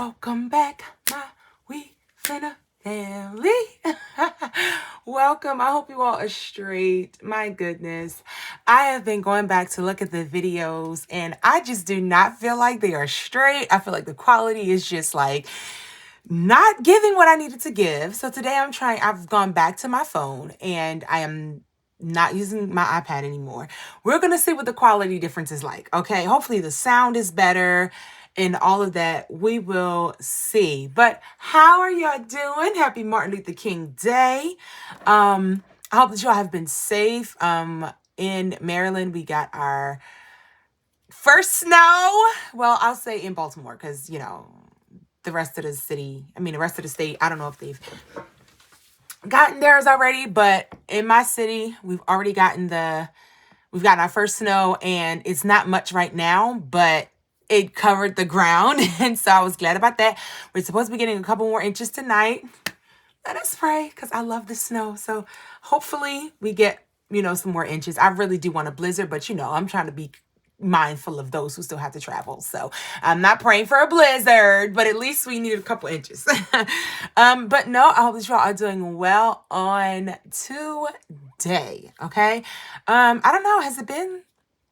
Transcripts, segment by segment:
Welcome back, my We Finna family. Welcome. I hope you all are straight. My goodness. I have been going back to look at the videos and I just do not feel like they are straight. I feel like the quality is just like not giving what I needed to give. So today I've gone back to my phone and I am not using my iPad anymore. We're going to see what the quality difference is like. Okay. Hopefully the sound is better and all of that. We will see. But how are y'all doing? Happy Martin Luther King Day. I hope that y'all have been safe. In Maryland, we got our first snow. Well, I'll say in Baltimore because, the rest of the state, I don't know if they've gotten theirs already, but in my city, we've gotten our first snow, and it's not much right now, but it covered the ground. And so I was glad about that. We're supposed to be getting a couple more inches tonight. Let us pray, because I love the snow. So hopefully we get, some more inches. I really do want a blizzard, but I'm trying to be mindful of those who still have to travel. So I'm not praying for a blizzard, but at least we need a couple inches. But no, I hope that you all are doing well on today. Okay. I don't know.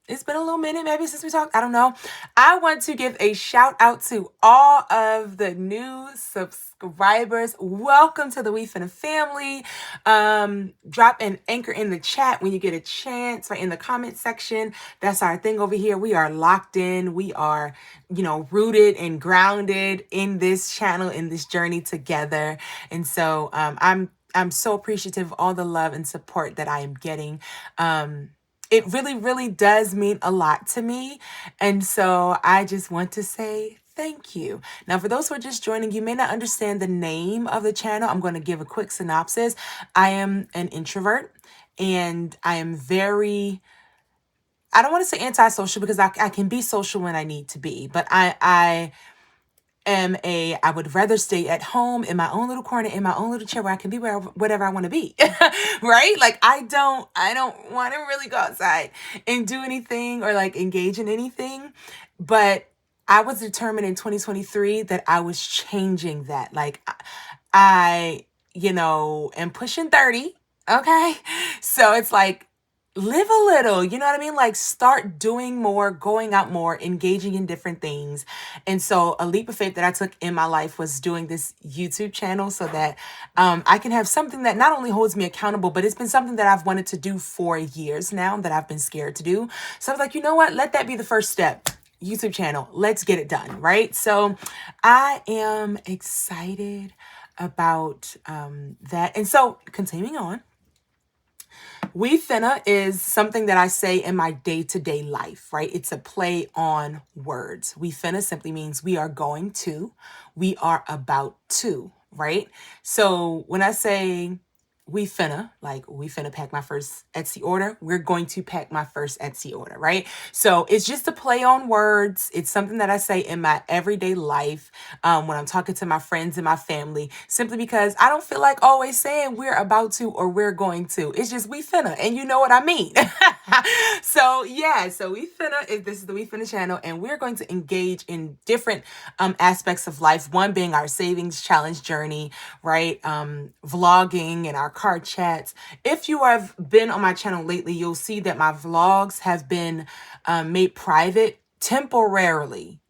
It's been a little minute maybe since we talked. I don't know. I want to give a shout out to all of the new subscribers. Welcome to the We Finna family. Drop an anchor in the chat when you get a chance, right in the comment section. That's our thing over here. We are locked in. We are, rooted and grounded in this channel, in this journey together. And so I'm so appreciative of all the love and support that I am getting. It really, really does mean a lot to me. And so I just want to say thank you. Now, for those who are just joining, you may not understand the name of the channel. I'm going to give a quick synopsis. I am an introvert and I am I don't want to say antisocial because I can be social when I need to be, but I would rather stay at home in my own little corner, in my own little chair where I can be whatever I want to be, right? Like I don't want to really go outside and do anything or like engage in anything. But I was determined in 2023 that I was changing that. Like I am pushing 30. Okay. So it's like, live a little, you know what I mean? Like start doing more, going out more, engaging in different things. And so a leap of faith that I took in my life was doing this YouTube channel so that I can have something that not only holds me accountable, but it's been something that I've wanted to do for years now that I've been scared to do. So I was like, you know what? Let that be the first step. YouTube channel. Let's get it done. Right. So I am excited about that. And so continuing on. We finna is something that I say in my day-to-day life, right? It's a play on words. We finna simply means we are going to, we are about to, right? So when I say we finna pack my first Etsy order, we're going to pack my first Etsy order, right? So it's just a play on words. It's something that I say in my everyday life when I'm talking to my friends and my family, simply because I don't feel like always saying we're about to or we're going to. It's just we finna, and you know what I mean. So we finna, this is the We Finna channel, and we're going to engage in different aspects of life. One being our savings challenge journey, right? Vlogging and our car chats. If you have been on my channel lately, you'll see that my vlogs have been made private temporarily,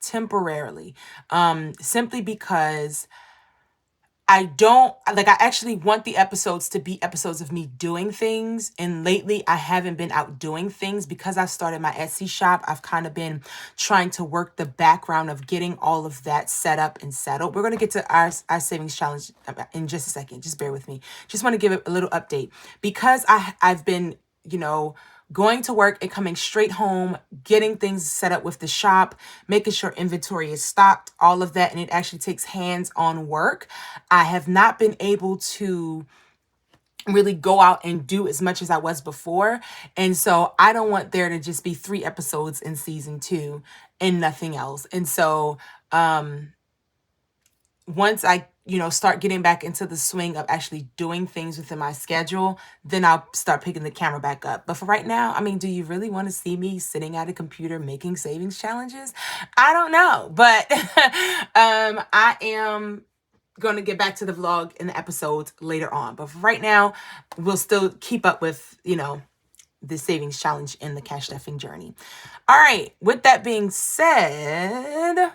simply because I actually want the episodes to be episodes of me doing things. And lately I haven't been out doing things because I started my Etsy shop. I've kind of been trying to work the background of getting all of that set up and settled. We're going to get to our savings challenge in just a second. Just bear with me. Just want to give it a little update because I've been, going to work and coming straight home, getting things set up with the shop, making sure inventory is stocked, all of that. And it actually takes hands-on work. I have not been able to really go out and do as much as I was before. And so I don't want there to just be 3 episodes in season 2 and nothing else. And so once I start getting back into the swing of actually doing things within my schedule, then I'll start picking the camera back up. But for right now, I mean, do you really want to see me sitting at a computer making savings challenges? I don't know, but I am going to get back to the vlog and the episodes later on. But for right now, we'll still keep up with, the savings challenge and the cash stuffing journey. All right. With that being said,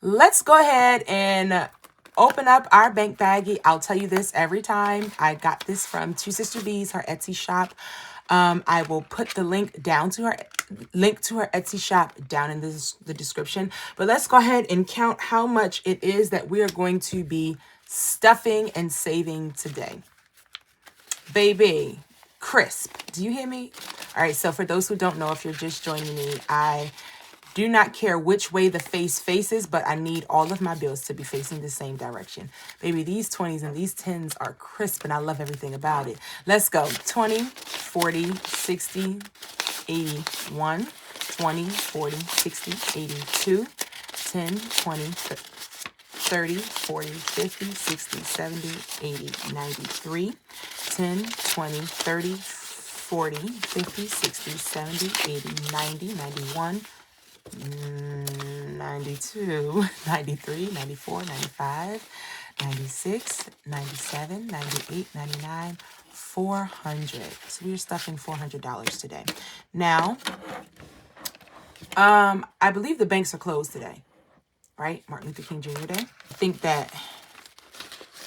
let's go ahead and open up our bank baggie. I'll tell you this every time. I got this from Two Sister Bees, her Etsy shop. I will put the link to her Etsy shop down in the description. But let's go ahead and count how much it is that we are going to be stuffing and saving today. Baby, crisp. Do you hear me? All right. So for those who don't know, if you're just joining me, I do not care which way the face faces, but I need all of my bills to be facing the same direction. Baby, these 20s and these 10s are crisp, and I love everything about it. Let's go. 20, 40, 60, 81, 20, 40, 60, 82, 10, 20, 30, 40, 50, 60, 70, 80, 93, 10, 20, 30, 40, 50, 60, 70, 80, 90, 91, 92, 93, 94, 95, 96, 97, 98, 99, 400. So we're stuffing $400 today. Now, I believe the banks are closed today, right? Martin Luther King Jr. Day. I think that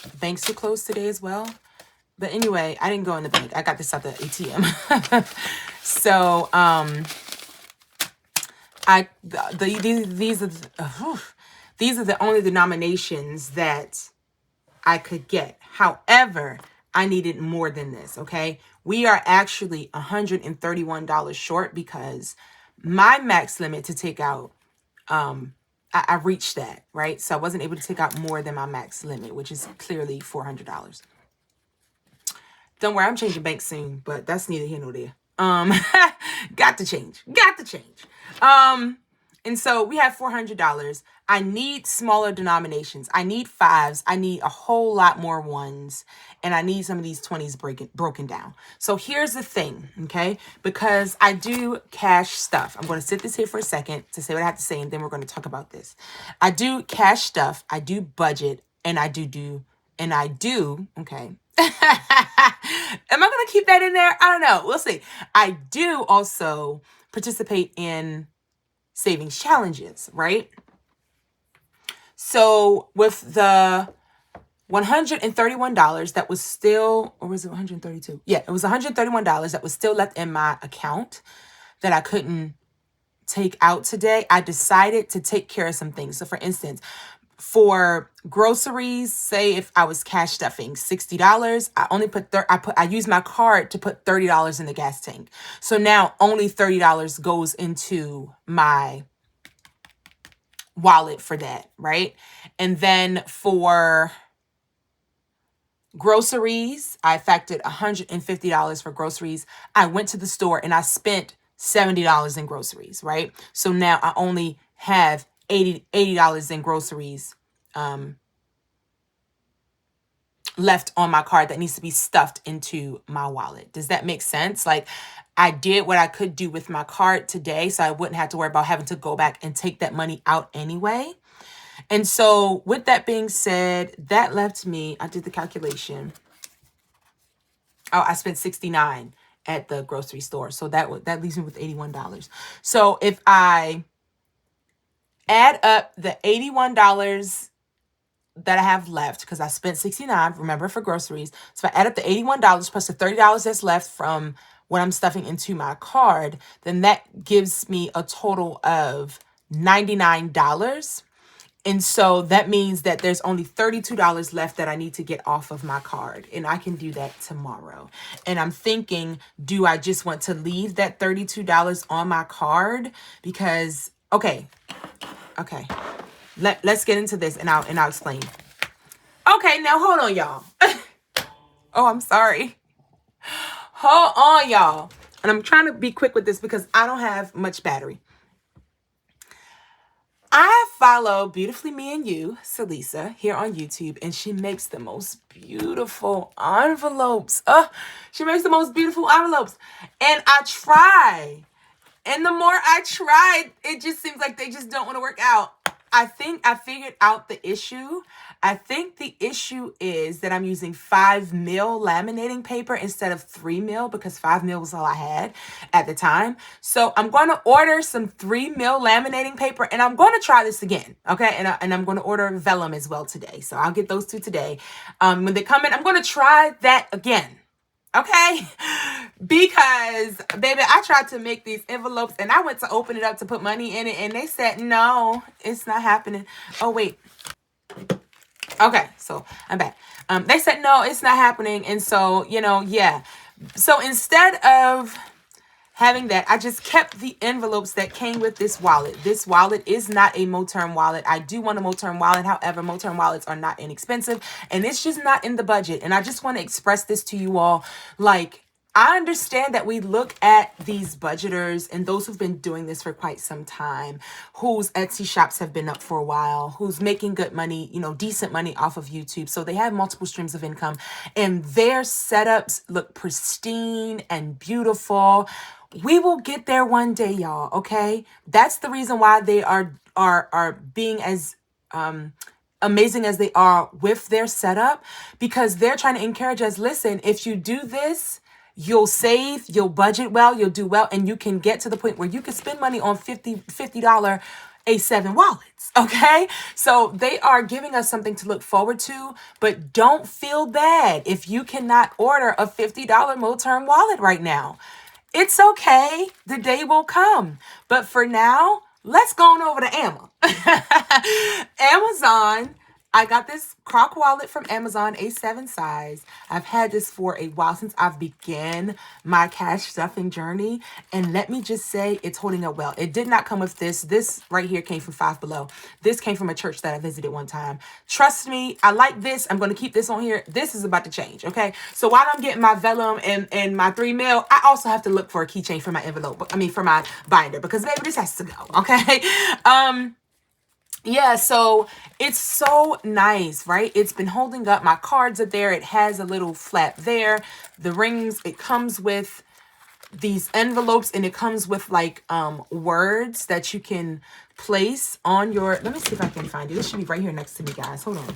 the banks are closed today as well. But anyway, I didn't go in the bank. I got this at the ATM. So, these are the only denominations that I could get. However, I needed more than this, okay? We are actually $131 short because my max limit to take out, I reached that, right? So I wasn't able to take out more than my max limit, which is clearly $400. Don't worry, I'm changing banks soon, but that's neither here nor there. Got to change. And so we have $400. I need smaller denominations. I need 5s. I need a whole lot more 1s. And I need some of these 20s broken down. So here's the thing, okay? Because I do cash stuff. I'm going to sit this here for a second to say what I have to say, and then we're going to talk about this. I do cash stuff. I do budget, and I do, okay? Am I going to keep that in there? I don't know. We'll see. I do also participate in savings challenges, right? So with the $131 that was still, or was it 132? Yeah, it was $131 that was still left in my account that I couldn't take out today. I decided to take care of some things. So for instance, for groceries, say if I was cash stuffing $60, I only I used my card to put $30 in the gas tank. So now only $30 goes into my wallet for that, right? And then for groceries, I factored $150 for groceries. I went to the store and I spent $70 in groceries, right? So now I only have $80 in groceries left on my card that needs to be stuffed into my wallet. Does that make sense? Like, I did what I could do with my card today, so I wouldn't have to worry about having to go back and take that money out anyway. And so with that being said, that left me, I did the calculation. Oh, I spent $69 at the grocery store. So that leaves me with $81. So if I add up the $81 that I have left, because I spent $69, remember, for groceries. So if I add up the $81 plus the $30 that's left from what I'm stuffing into my card, then that gives me a total of $99. And so that means that there's only $32 left that I need to get off of my card. And I can do that tomorrow. And I'm thinking, do I just want to leave that $32 on my card? Because, okay. Let's get into this and I'll explain. Okay, now hold on, y'all. Oh, I'm sorry. Hold on, y'all. And I'm trying to be quick with this because I don't have much battery. I follow Beautifully Me and You, Salisa, here on YouTube, and she makes the most beautiful envelopes. She makes the most beautiful envelopes. And I try. And the more I tried, it just seems like they just don't want to work out. I think I figured out the issue. I think the issue is that I'm using 5 mil laminating paper instead of 3 mil, because 5 mil was all I had at the time. So I'm going to order some 3 mil laminating paper, and I'm going to try this again. Okay. And I'm going to order vellum as well today. So I'll get those two today. When they come in, I'm going to try that again. Okay, because baby, I tried to make these envelopes and I went to open it up to put money in it, and they said no, it's not happening. Oh wait, okay, so I'm back. They said no, it's not happening, and so yeah. So instead of having that, I just kept the envelopes that came with this wallet. This wallet is not a Moterm wallet. I do want a Moterm wallet. However, Moterm wallets are not inexpensive, and it's just not in the budget. And I just want to express this to you all. Like, I understand that we look at these budgeters and those who've been doing this for quite some time, whose Etsy shops have been up for a while, who's making good money, decent money off of YouTube. So they have multiple streams of income and their setups look pristine and beautiful. We will get there one day, y'all. Okay. That's the reason why they are being as, amazing as they are with their setup, because they're trying to encourage us. Listen, if you do this, you'll save, you'll budget well, you'll do well, and you can get to the point where you can spend money on $50 A7 wallets. Okay. So they are giving us something to look forward to, but don't feel bad if you cannot order a $50 Moterm wallet right now. It's okay. The day will come. But for now, let's go on over to Amazon. I got this crock wallet from Amazon, A7 size. I've had this for a while, since I've began my cash stuffing journey. And let me just say, it's holding up well. It did not come with this. This right here came from Five Below. This came from a church that I visited one time. Trust me, I like this. I'm going to keep this on here. This is about to change, okay? So while I'm getting my vellum and my 3 mil, I also have to look for a keychain for my envelope. For my binder, because baby, this has to go, okay? Yeah, so it's so nice, right? It's been holding up. My cards are there. It has a little flap there. The rings, it comes with these envelopes, and it comes with like words that you can place on your, let me see if I can find it. This should be right here next to me, guys. Hold on.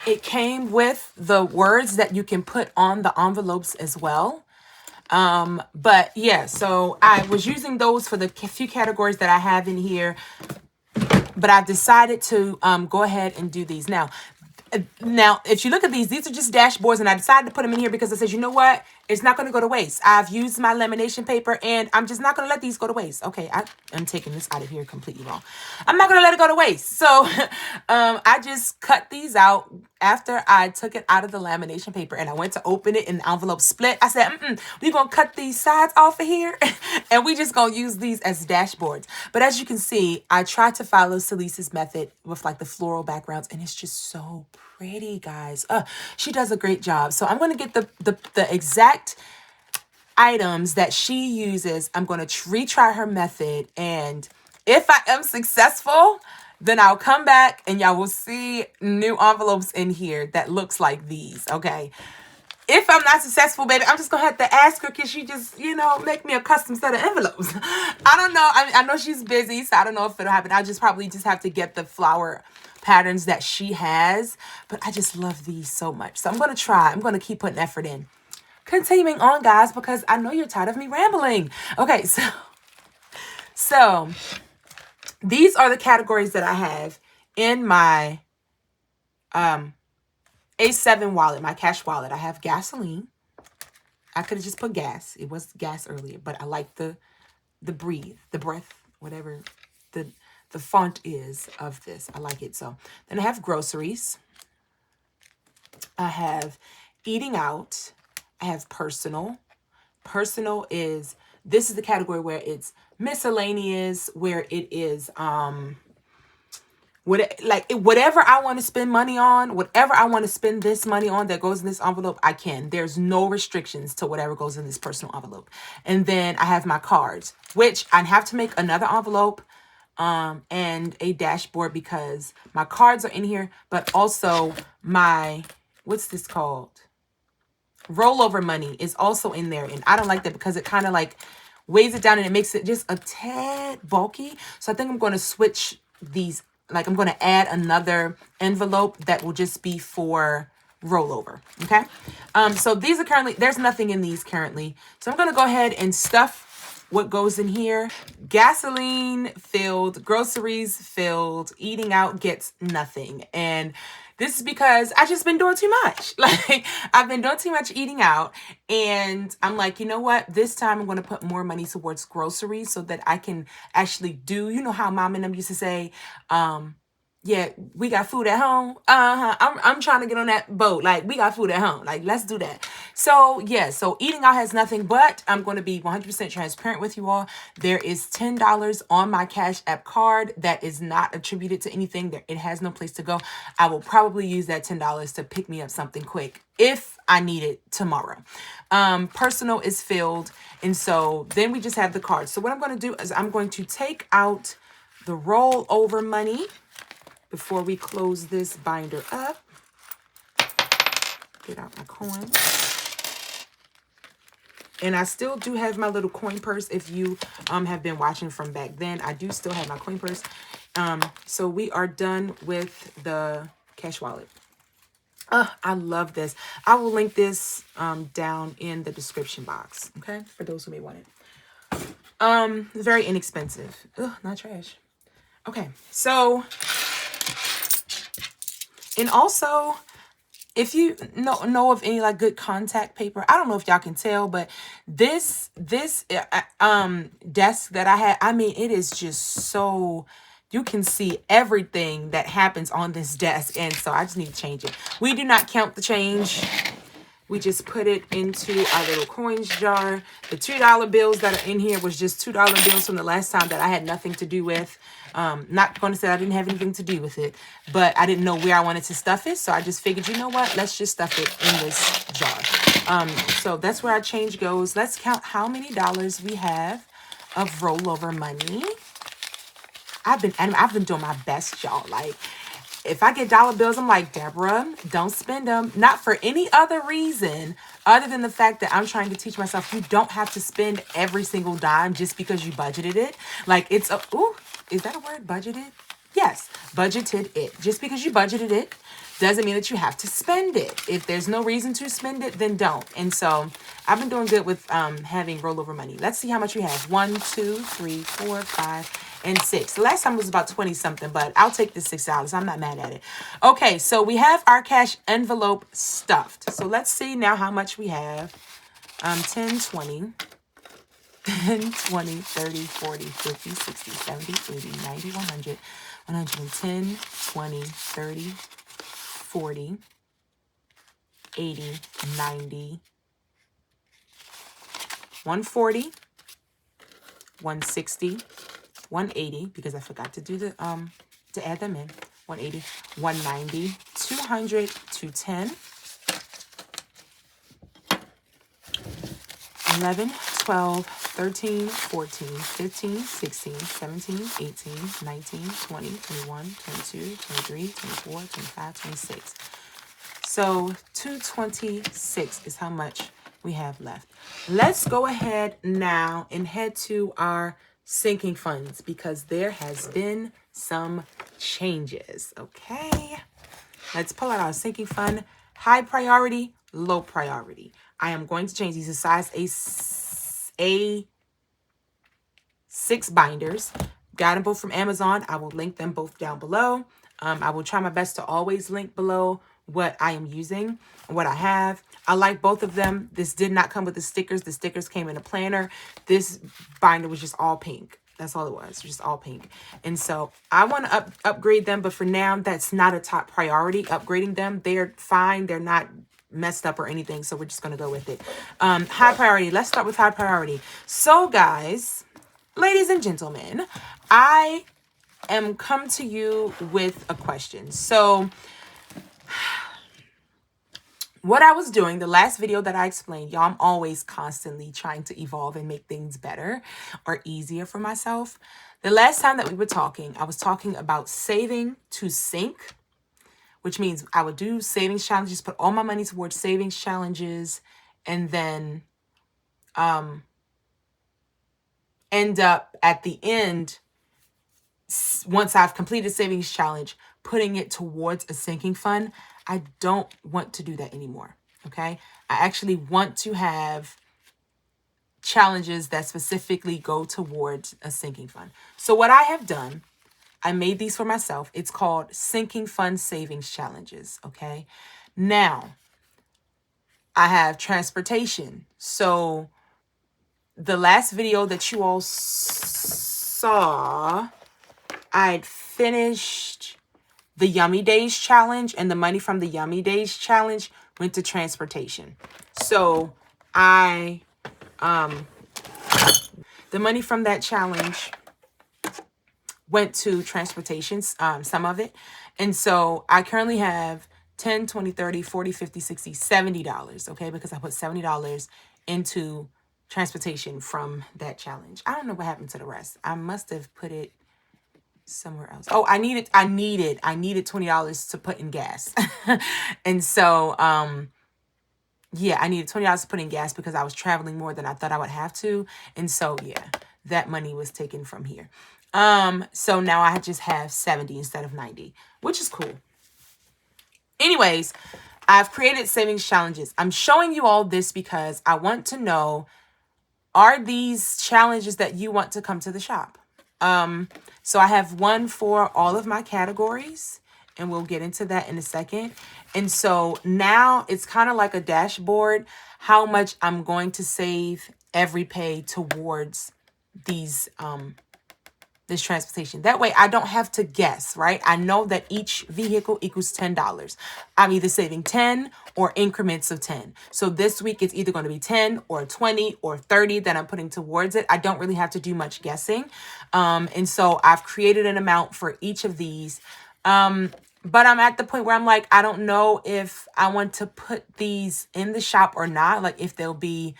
It came with the words that you can put on the envelopes as well. But yeah, so I was using those for the few categories that I have in here, but I've decided to go ahead and do these now. Now, if you look at these are just dashboards, and I decided to put them in here because I said, you know what? It's not going to go to waste. I've used my lamination paper, and I'm just not going to let these go to waste. Okay, I'm taking this out of here completely wrong. I'm not going to let it go to waste. So I just cut these out after I took it out of the lamination paper, and I went to open it, and the envelope split. I said, we're going to cut these sides off of here, and we just going to use these as dashboards. But as you can see, I tried to follow Salisa's method with like the floral backgrounds, and it's just so pretty, guys. She does a great job. So I'm going to get the exact items that she uses. I'm going to retry her method, and if I am successful, then I'll come back and y'all will see new envelopes in here that looks like these. Okay. If I'm not successful, baby, I'm just going to have to ask her, can she just, make me a custom set of envelopes? I don't know. I know she's busy, so I don't know if it'll happen. I'll probably just have to get the flower patterns that she has, but I just love these so much. So I'm going to try. I'm going to keep putting effort in. Continuing on, guys, because I know you're tired of me rambling. Okay, so these are the categories that I have in my A7 wallet, my cash wallet. I have gasoline. I could have just put gas. It was gas earlier, but I like the breath, whatever the font is of this. I like it. So then I have groceries. I have eating out. I have personal. Personal this is the category where it's miscellaneous, where it is Whatever I want to spend money on, whatever I want to spend this money on that goes in this envelope, I can. There's no restrictions to whatever goes in this personal envelope. And then I have my cards, which I have to make another envelope and a dashboard because my cards are in here, but also my, what's this called? Rollover money is also in there. And I don't like that because it kind of like weighs it down and it makes it just a tad bulky. So I think I'm going to switch these. Like I'm going to add another envelope that will just be for rollover. Okay. So these are currently, there's nothing in these currently. So I'm going to go ahead and stuff what goes in here. Gasoline filled, groceries filled, eating out gets nothing. And this is because I just been doing too much. Like I've been doing too much eating out. And I'm like, you know what? This time I'm going to put more money towards groceries so that I can actually do, you know how mom and them used to say, yeah, we got food at home. I'm trying to get on that boat. Like we got food at home. Like let's do that. So yeah, so eating out has nothing, but I'm going to be 100% transparent with you all. There is $10 on my Cash App card that is not attributed to anything. It has no place to go. I will probably use that $10 to pick me up something quick if I need it tomorrow. Personal is filled. And so then we just have the card. So what I'm going to do is I'm going to take out the rollover money before we close this binder up. Get out my coin. And I still do have my little coin purse. If you have been watching from back then, I do still have my coin purse. So we are done with the cash wallet. I love this. I will link this down in the description box. Okay, for those who may want it. Very inexpensive. Ugh, not trash. Okay, so, and also, if you know of any like good contact paper, I don't know if y'all can tell, but this desk that I had, I mean, it is just so, you can see everything that happens on this desk. And so I just need to change it. We do not count the change. We just put it into our little coins jar. The $2 bills that are in here was just $2 bills from the last time that I had nothing to do with. Not going to say I didn't have anything to do with it, but I didn't know where I wanted to stuff it. So I just figured, you know what? Let's just stuff it in this jar. So that's where our change goes. Let's count how many dollars we have of rollover money. I've been doing my best, y'all. Like, if I get dollar bills, I'm like, Deborah, don't spend them. Not for any other reason other than the fact that I'm trying to teach myself you don't have to spend every single dime just because you budgeted it. Like it's a, ooh, is that a word? Budgeted? Yes, budgeted it. Just because you budgeted it doesn't mean that you have to spend it. If there's no reason to spend it, then don't. And so I've been doing good with having rollover money. Let's see how much we have. 1, 2, 3, 4, 5, and 6. The last time was about 20 something, but I'll take the $6. I'm not mad at it. Okay, so we have our cash envelope stuffed. So let's see now how much we have. 10, 20, 10, 20, 30, 40, 50, 60, 70, 80, 90, 100, 110, 20, 30, 40, 80, 90, 140, 160, 180, because I forgot to do the to add them in. 180, 190, 200, 210, 11, 12, 13, 14, 15, 16, 17, 18, 19, 20, 21, 22, 23, 24, 25, 26. So 226 is how much we have left. Let's go ahead now and head to our sinking funds because there has been some changes. Okay, let's pull out our sinking fund. High priority, low priority. I am going to change these to size A6 binders. Got them both from Amazon. I will link them both down below. I will try my best to always link below what I am using, what I have. I like both of them. This did not come with the stickers. The stickers came in a planner. This binder was just all pink. That's all it was, just all pink. And so I want to upgrade them, but for now, that's not a top priority, upgrading them. They're fine. They're not messed up or anything, so we're just going to go with it. High priority. Let's start with high priority. So, guys, ladies and gentlemen, I am come to you with a question. So what I was doing, the last video that I explained, y'all, I'm always constantly trying to evolve and make things better or easier for myself. The last time that we were talking, I was talking about saving to sink, which means I would do savings challenges, put all my money towards savings challenges, and then end up at the end, once I've completed savings challenge, putting it towards a sinking fund. I don't want to do that anymore. Okay. I actually want to have challenges that specifically go towards a sinking fund. So what I have done, I made these for myself. It's called sinking fund savings challenges. Okay. Now I have transportation. So the last video that you all saw, I'd finished the Yummy Days challenge, and the money from the Yummy Days challenge went to transportation. So the money from that challenge went to transportation, some of it. And so I currently have $10, $20, $30, $40, $50, $60, $70, okay? Because I put $70 into transportation from that challenge. I don't know what happened to the rest. I must have put it somewhere else. Oh, I needed $20 to put in gas. And so, yeah, I needed $20 to put in gas because I was traveling more than I thought I would have to. And so, yeah, that money was taken from here. So now I just have 70 instead of 90, which is cool. Anyways, I've created savings challenges. I'm showing you all this because I want to know, are these challenges that you want to come to the shop? So I have one for all of my categories, and we'll get into that in a second. And so now it's kind of like a dashboard, how much I'm going to save every pay towards these, this transportation. That way I don't have to guess, right? I know that each vehicle equals $10. I'm either saving 10 or increments of 10. So this week it's either going to be 10 or 20 or 30 that I'm putting towards it. I don't really have to do much guessing. And so I've created an amount for each of these. But I'm at the point where I'm like, I don't know if I want to put these in the shop or not, like if they'll be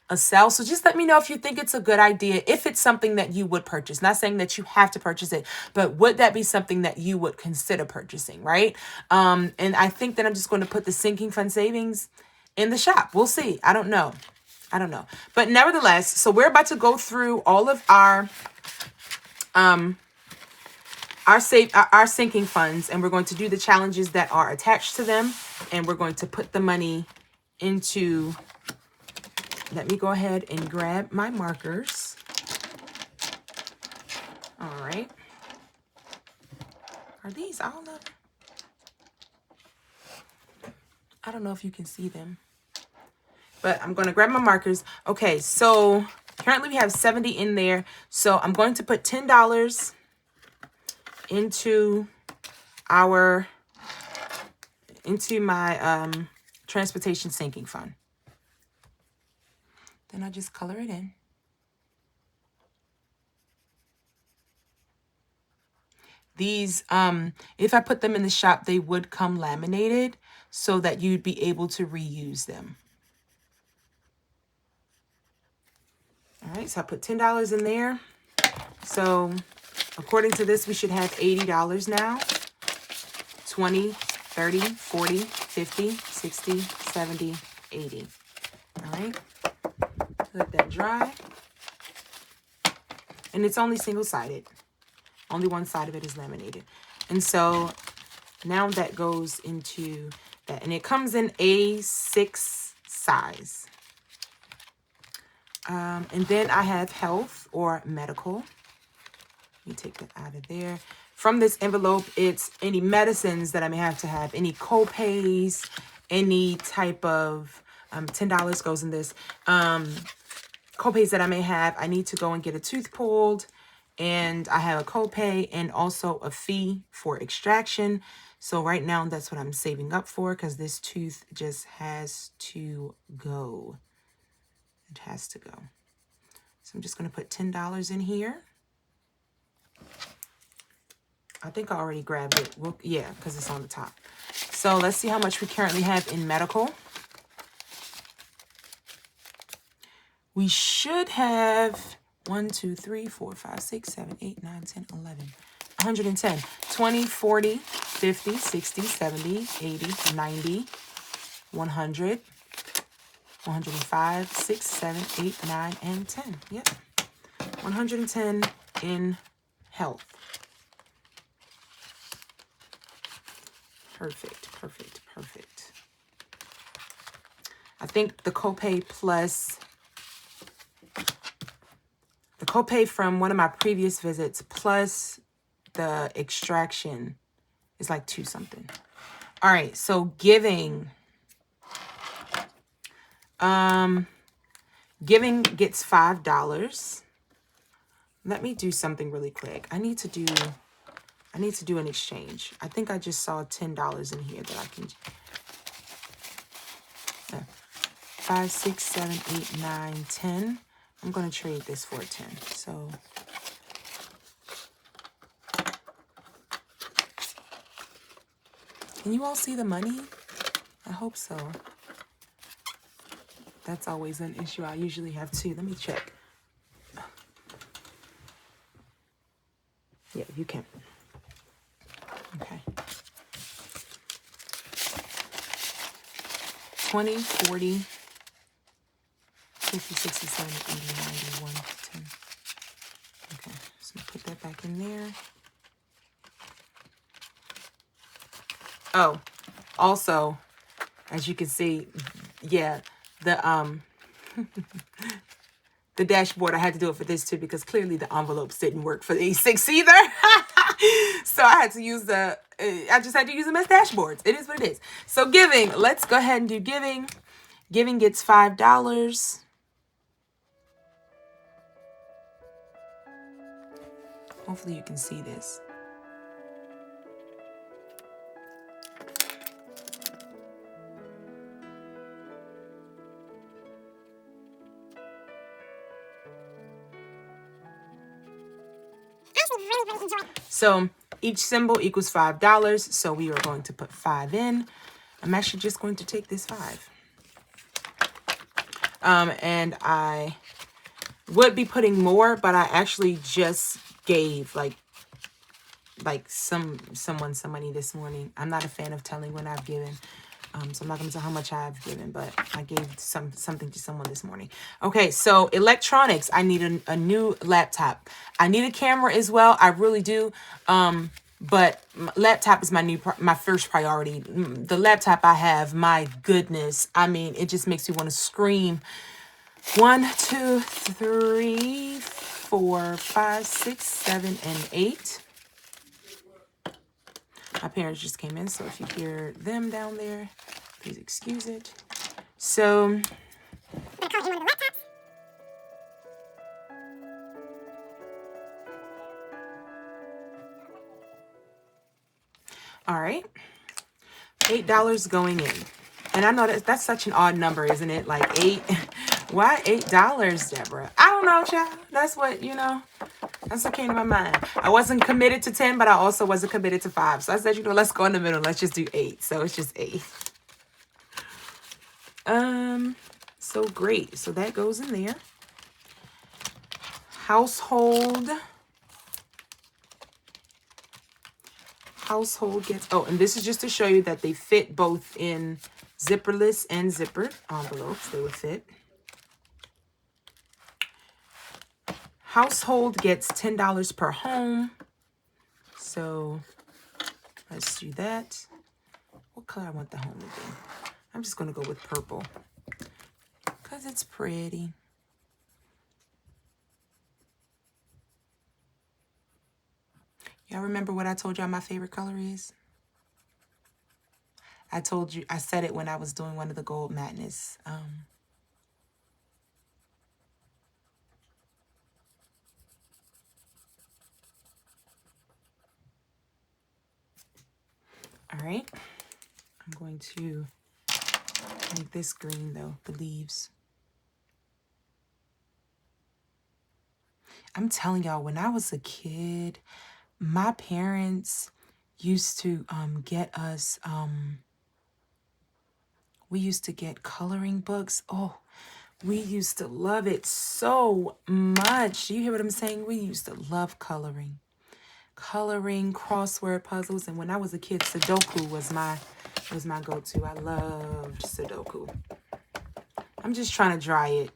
a sell. So just let me know if you think it's a good idea, if it's something that you would purchase. Not saying that you have to purchase it, but would that be something that you would consider purchasing, right? And I think that I'm just going to put the sinking fund savings in the shop. We'll see. I don't know. But nevertheless, so we're about to go through all of our sinking funds, and we're going to do the challenges that are attached to them, and we're going to put the money into. Let me go ahead and grab my markers. All right. Are these all of them? I don't know if you can see them, but I'm going to grab my markers. Okay, so currently we have 70 in there. So I'm going to put $10 into my transportation sinking fund. Then I just color it in. These, if I put them in the shop, they would come laminated so that you'd be able to reuse them. All right, so I put $10 in there. So according to this, we should have $80 now. 20, 30, 40, 50, 60, 70, 80. All right, let that dry. And it's only single-sided. Only one side of it is laminated. And so now that goes into that. And it comes in A6 size. And then I have health or medical. Let me take that out of there. From this envelope, it's any medicines that I may have to have, any co-pays, any type of, $10 goes in this, co-pays that I may have. I need to go and get a tooth pulled, and I have a co-pay and also a fee for extraction. So right now, that's what I'm saving up for, because this tooth just has to go. It has to go. So I'm just going to put $10 in here. I think I already grabbed it. Well, yeah, because it's on the top. So let's see how much we currently have in medical. We should have 1, 2, 3, 4, 5, 6, 7, 8, 9, 10, 11. 110. 20, 40, 50, 60, 70, 80, 90, 100, 105, 6, 7, 8, 9, and 10. Yep. 110 in health. Perfect, perfect, perfect. I think the copay plus... the copay from one of my previous visits plus the extraction is like 2 something. All right, so giving. Giving gets $5. Let me do something really quick. I need to do an exchange. I think I just saw $10 in here that I can. 5, 6, 7, 8, 9, 10. I'm gonna trade this for a 10. So can you all see the money? I hope so. That's always an issue. I usually have 2. Let me check. Yeah, you can. Okay. 20, 40, 50, 60, 70, 80, 90, 1, 10. Okay, so put that back in there. Oh, also, as you can see, yeah, the the dashboard, I had to do it for this too because clearly the envelopes didn't work for the E6 either. So I had to use I just had to use them as dashboards. It is what it is. So giving, let's go ahead and do giving. Giving gets $5. Hopefully you can see this. So each symbol equals $5. So we are going to put 5 in. I'm actually just going to take this 5. And I would be putting more, but I actually just gave like someone some money this morning. I'm not a fan of telling when I've given. So I'm not going to tell how much I've given, but I gave something to someone this morning. Okay, so electronics. I need a new laptop. I need a camera as well. I really do. But laptop is my first priority. The laptop I have, my goodness. I mean, it just makes me want to scream. 1, 2, 3, 4, 5, 6, 7, and 8. My parents just came in, so if you hear them down there, please excuse it. So, all right, $8 going in. And I know that's such an odd number, isn't it? Like 8. Why $8, Deborah? I don't know, child. That's what, that's what came to my mind. I wasn't committed to 10, but I also wasn't committed to 5. So I said, let's go in the middle. Let's just do 8. So it's just 8. So great. So that goes in there. Household gets, and this is just to show you that they fit both in zipperless and zippered envelopes. They would fit. Household gets $10 per home. So let's do that. What color I want the home to be? I'm just going to go with purple because it's pretty. Y'all remember what I told y'all my favorite color is? I said it when I was doing one of the Gold Madness. All right. I'm going to make this green though, the leaves. I'm telling y'all, when I was a kid, my parents used to get us, we used to get coloring books. Oh, we used to love it so much. Do you hear what I'm saying? We used to love coloring. Coloring, crossword puzzles, and when I was a kid, Sudoku was my go-to. I loved Sudoku. I'm just trying to dry it.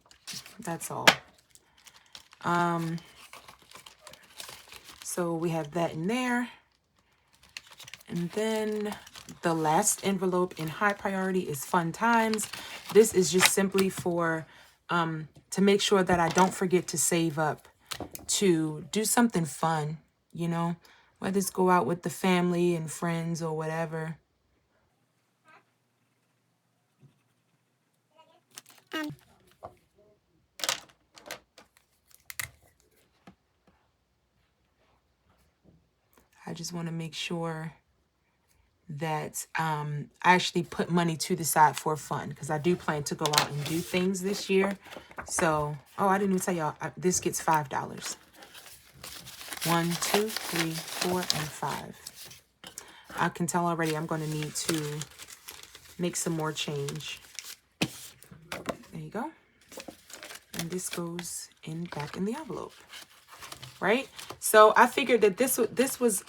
That's all. So we have that in there. And then the last envelope in high priority is fun times. This is just simply for to make sure that I don't forget to save up to do something fun, you know, whether it's go out with the family and friends or whatever. I just want to make sure that I actually put money to the side for fun, because I do plan to go out and do things this year. So, oh, I didn't even tell y'all, this gets $5. 1, 2, 3, 4, and 5. I can tell already I'm going to need to make some more change. There you go. And this goes back in the envelope. Right? So I figured that this was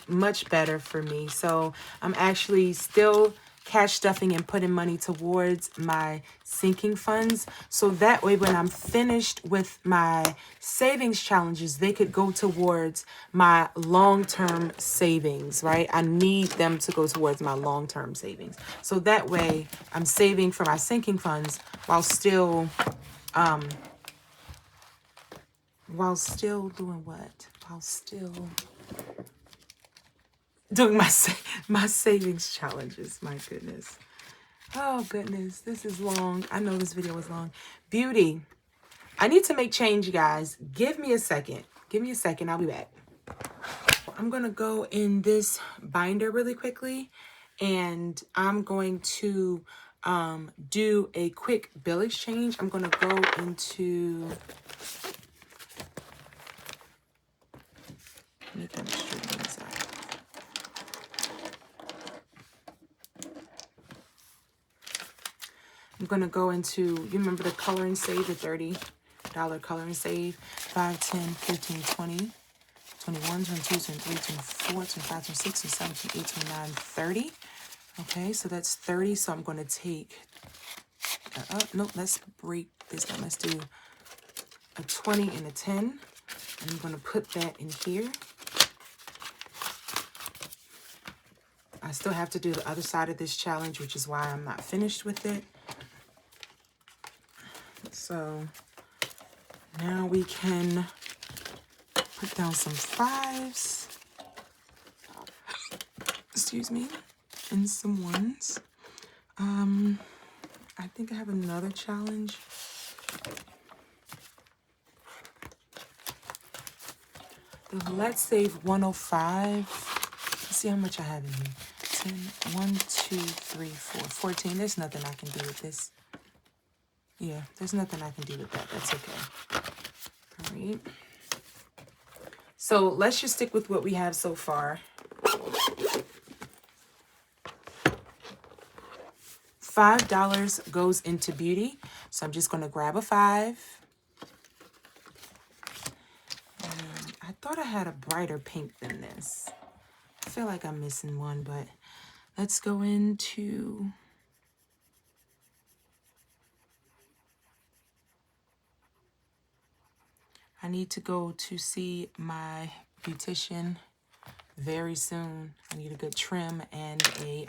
much better for me. So I'm actually still cash stuffing and putting money towards my sinking funds. So that way, when I'm finished with my savings challenges, they could go towards my long-term savings, right? I need them to go towards my long-term savings. So that way I'm saving for my sinking funds while still doing what? While still doing my savings challenges. My goodness. Oh, goodness. This is long. I know this video is long. Beauty. I need to make change, you guys. Give me a second. Give me a second. I'll be back. I'm going to go in this binder really quickly, and I'm going to do a quick bill exchange. I'm going to go into... I'm going to go into, you remember the color and save, the $30 color and save, 5, 10, 15, 20, 21, 22, 23, 24, 25, 26, 27, 28, 29, 30. Okay, so that's 30. So I'm going to take, nope, let's break this down. Let's do a 20 and a 10. And I'm going to put that in here. I still have to do the other side of this challenge, which is why I'm not finished with it. So now we can put down some 5s, excuse me, and some 1s. I think I have another challenge. The Let's Save 105. Let's see how much I have in here. 10, 1, 2, 3, 4, 14. There's nothing I can do with this. Yeah, there's nothing I can do with that. That's okay. All right. So let's just stick with what we have so far. $5 goes into beauty. So I'm just going to grab a 5. And I thought I had a brighter pink than this. I feel like I'm missing one, but let's go into... I need to go to see my beautician very soon. I need a good trim and a,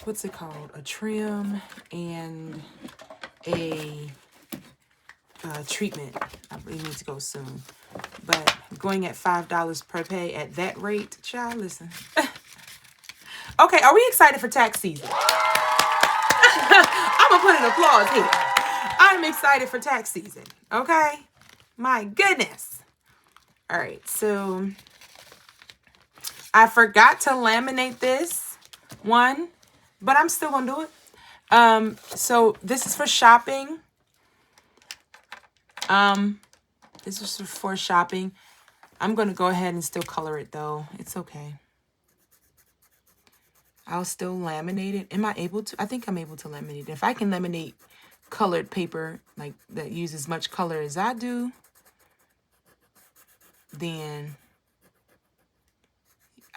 what's it called? A trim and a treatment. I really need to go soon. But going at $5 per pay at that rate, child, listen. Okay, are we excited for tax season? I'm gonna put an applause here. I'm excited for tax season, okay? My goodness. All right, so I forgot to laminate this one, but I'm still gonna do it. So this is for shopping. This is for shopping. I'm going to go ahead and still color it though. It's okay. I'll still laminate it. Am I able to? I think I'm able to laminate it. If I can laminate colored paper like that uses much color as I do, then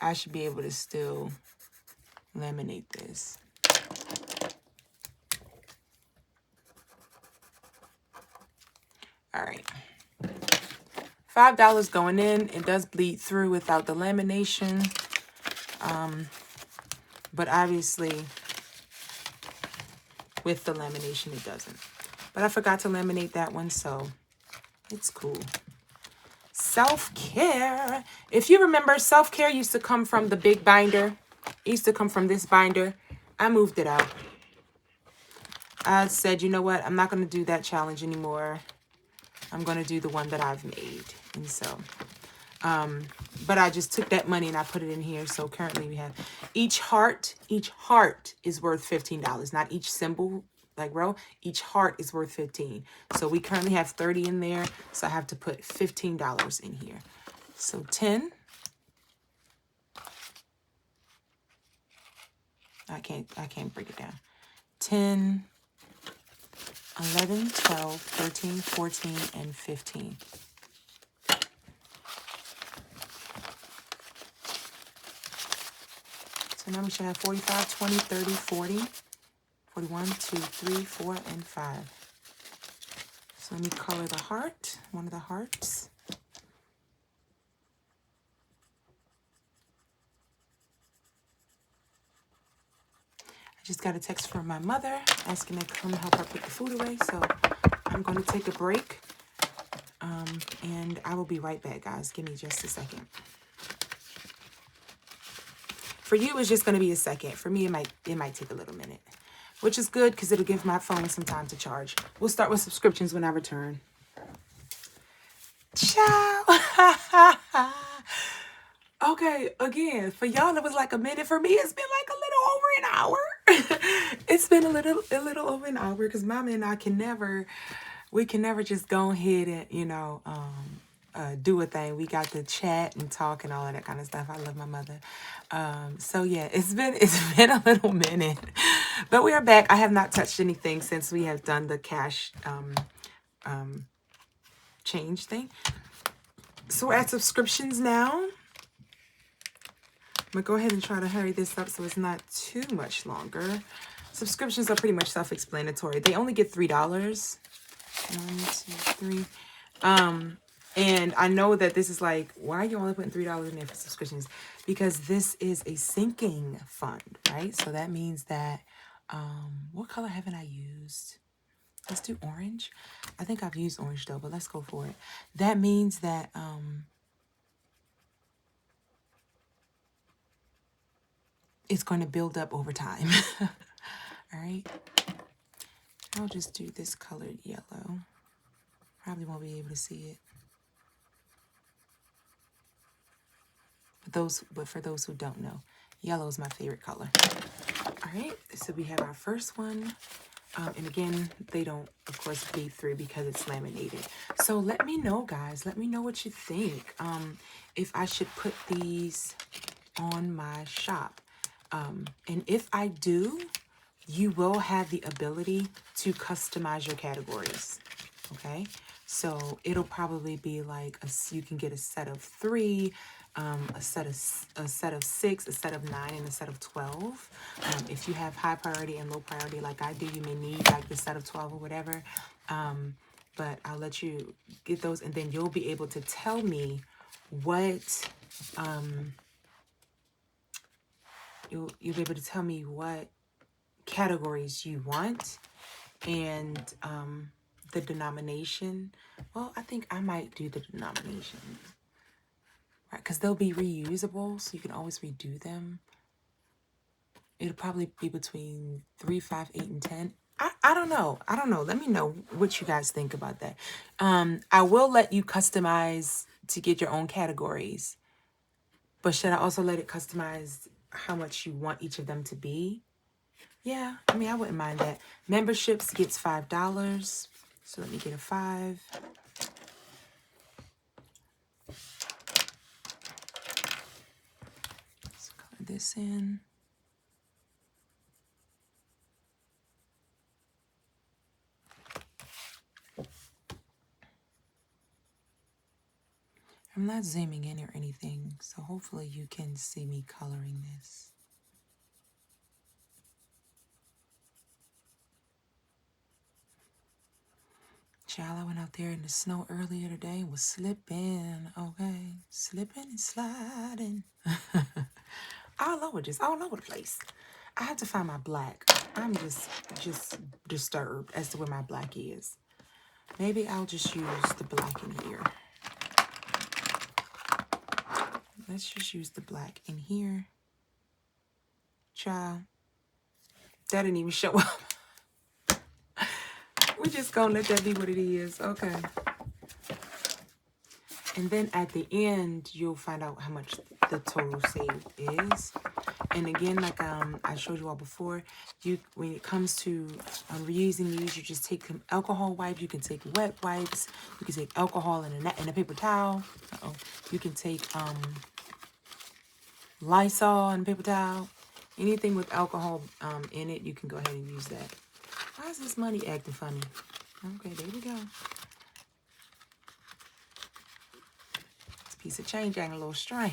I should be able to still laminate this. All right. $5 going in. It does bleed through without the lamination. But obviously with the lamination, it doesn't. But I forgot to laminate that one, so it's cool. Self-care. If you remember, self-care used to come from the big binder. It used to come from this binder. I moved it out. I said, you know what? I'm not going to do that challenge anymore. I'm going to do the one that I've made. And so, but I just took that money and I put it in here. So currently we have each heart is worth $15. Not each symbol, like row, each heart is worth 15. So we currently have 30 in there. So I have to put $15 in here. So 10. I can't break it down. 10, 11, 12, 13, 14, and 15. So now we should have 45, 20, 30, 40, 41, 2, 3, 4, and 5. So let me color the heart, one of the hearts. I just got a text from my mother asking to come help her put the food away. So I'm going to take a break. And I will be right back, guys. Give me just a second. For you, it's just going to be a second. For me, it might take a little minute, which is good because it'll give my phone some time to charge. We'll start with subscriptions when I return. Ciao. Okay, again, for y'all, it was like a minute. For me, it's been like a little over an hour. It's been a little over an hour because Mama and I can never just go ahead and, you know, do a thing. We got to chat and talk and all of that kind of stuff. I love my mother. So yeah, it's been a little minute, but we are back. I have not touched anything since we have done the cash change thing. So we're at subscriptions now. I'm going to go ahead and try to hurry this up so it's not too much longer. Subscriptions are pretty much self-explanatory. They only get $3. 1, 2, 3. And I know that this is like, why are you only putting $3 in there for subscriptions? Because this is a sinking fund, right? So that means that, what color haven't I used? Let's do orange. I think I've used orange though, but let's go for it. That means that, it's going to build up over time. All right. I'll just do this colored yellow. Probably won't be able to see it. But for those who don't know, yellow is my favorite color. All right, so we have our first one. And again, they don't, of course, bleed through because it's laminated. So let me know, guys. Let me know what you think. If I should put these on my shop. And if I do, you will have the ability to customize your categories. Okay, so it'll probably be like you can get a set of 3, a set of 6, a set of 9, and a set of 12. If you have high priority and low priority like I do, you may need like the set of 12 or whatever. But I'll let you get those, and then you'll be able to tell me what you'll be able to tell me what categories you want, and the denomination. Well, I think I might do the denomination, right? Because they'll be reusable, so you can always redo them. It'll probably be between 3, 5, 8, and 10. I don't know. I don't know. Let me know what you guys think about that. I will let you customize to get your own categories, but should I also let it customize how much you want each of them to be? Yeah, I mean, I wouldn't mind that. Memberships gets $5. So let me get a 5. this in. I'm not zooming in or anything, so hopefully you can see me coloring this. Child, I went out there in the snow earlier today and was slipping, okay? Slipping and sliding. all over the place. I have to find my black. I'm just disturbed as to where my black is. Maybe I'll just use the black in here. Let's just use the black in here. Child, that didn't even show up. We're just gonna let that be what it is. Okay. And then at the end, you'll find out how much the total save is. And again, like I showed you all before, when it comes to reusing these, you just take some alcohol wipes. You can take wet wipes. You can take alcohol and a paper towel. You can take Lysol and paper towel. Anything with alcohol in it, you can go ahead and use that. Why is this money acting funny? Okay, there we go. This piece of change acting a little strange.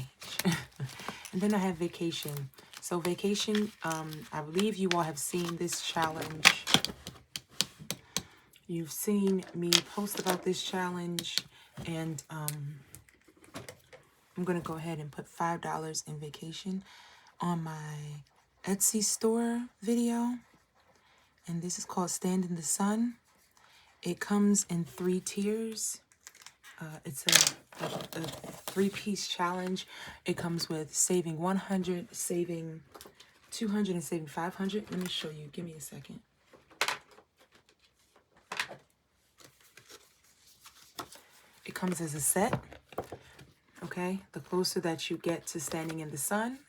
And then I have vacation. So vacation, I believe you all have seen this challenge. You've seen me post about this challenge. And I'm going to go ahead and put $5 in vacation on my Etsy store video. And this is called Stand in the Sun. It comes in 3 tiers. It's a 3-piece challenge. It comes with saving 100, saving 200, and saving 500. Let me show you. Give me a second. It comes as a set. Okay. The closer that you get to standing in the sun,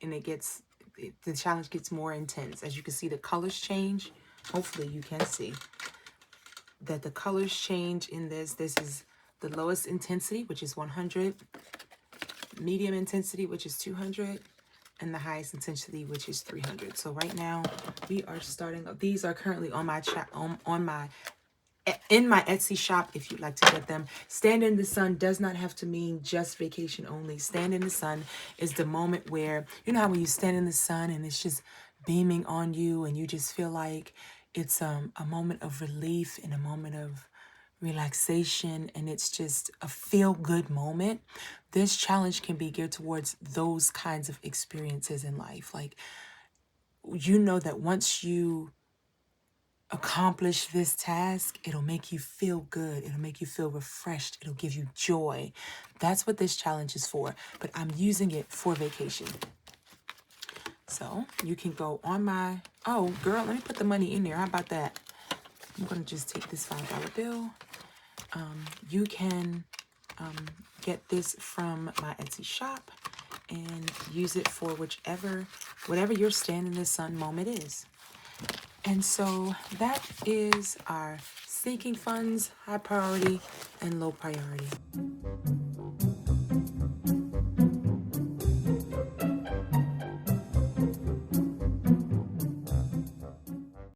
and the challenge gets more intense. As you can see, the colors change. Hopefully you can see that the colors change in this. This is the lowest intensity, which is 100, medium intensity, which is 200, and the highest intensity, which is 300. So right now we are starting. These are currently on my in my Etsy shop if you'd like to get them. Stand in the sun does not have to mean just vacation only. Stand in the sun is the moment where, you know how when you stand in the sun and it's just beaming on you and you just feel like it's a moment of relief and a moment of relaxation, and it's just a feel-good moment. This challenge can be geared towards those kinds of experiences in life. Like, you know that once you accomplish this task, it'll make you feel good. It'll make you feel refreshed. It'll give you joy. That's what this challenge is for, but I'm using it for vacation. So you can go on my, oh girl, let me put the money in there. How about that? I'm going to just take this $5 bill. You can get this from my Etsy shop and use it for whatever your stand in the sun moment is. And so that is our sinking funds, high priority and low priority.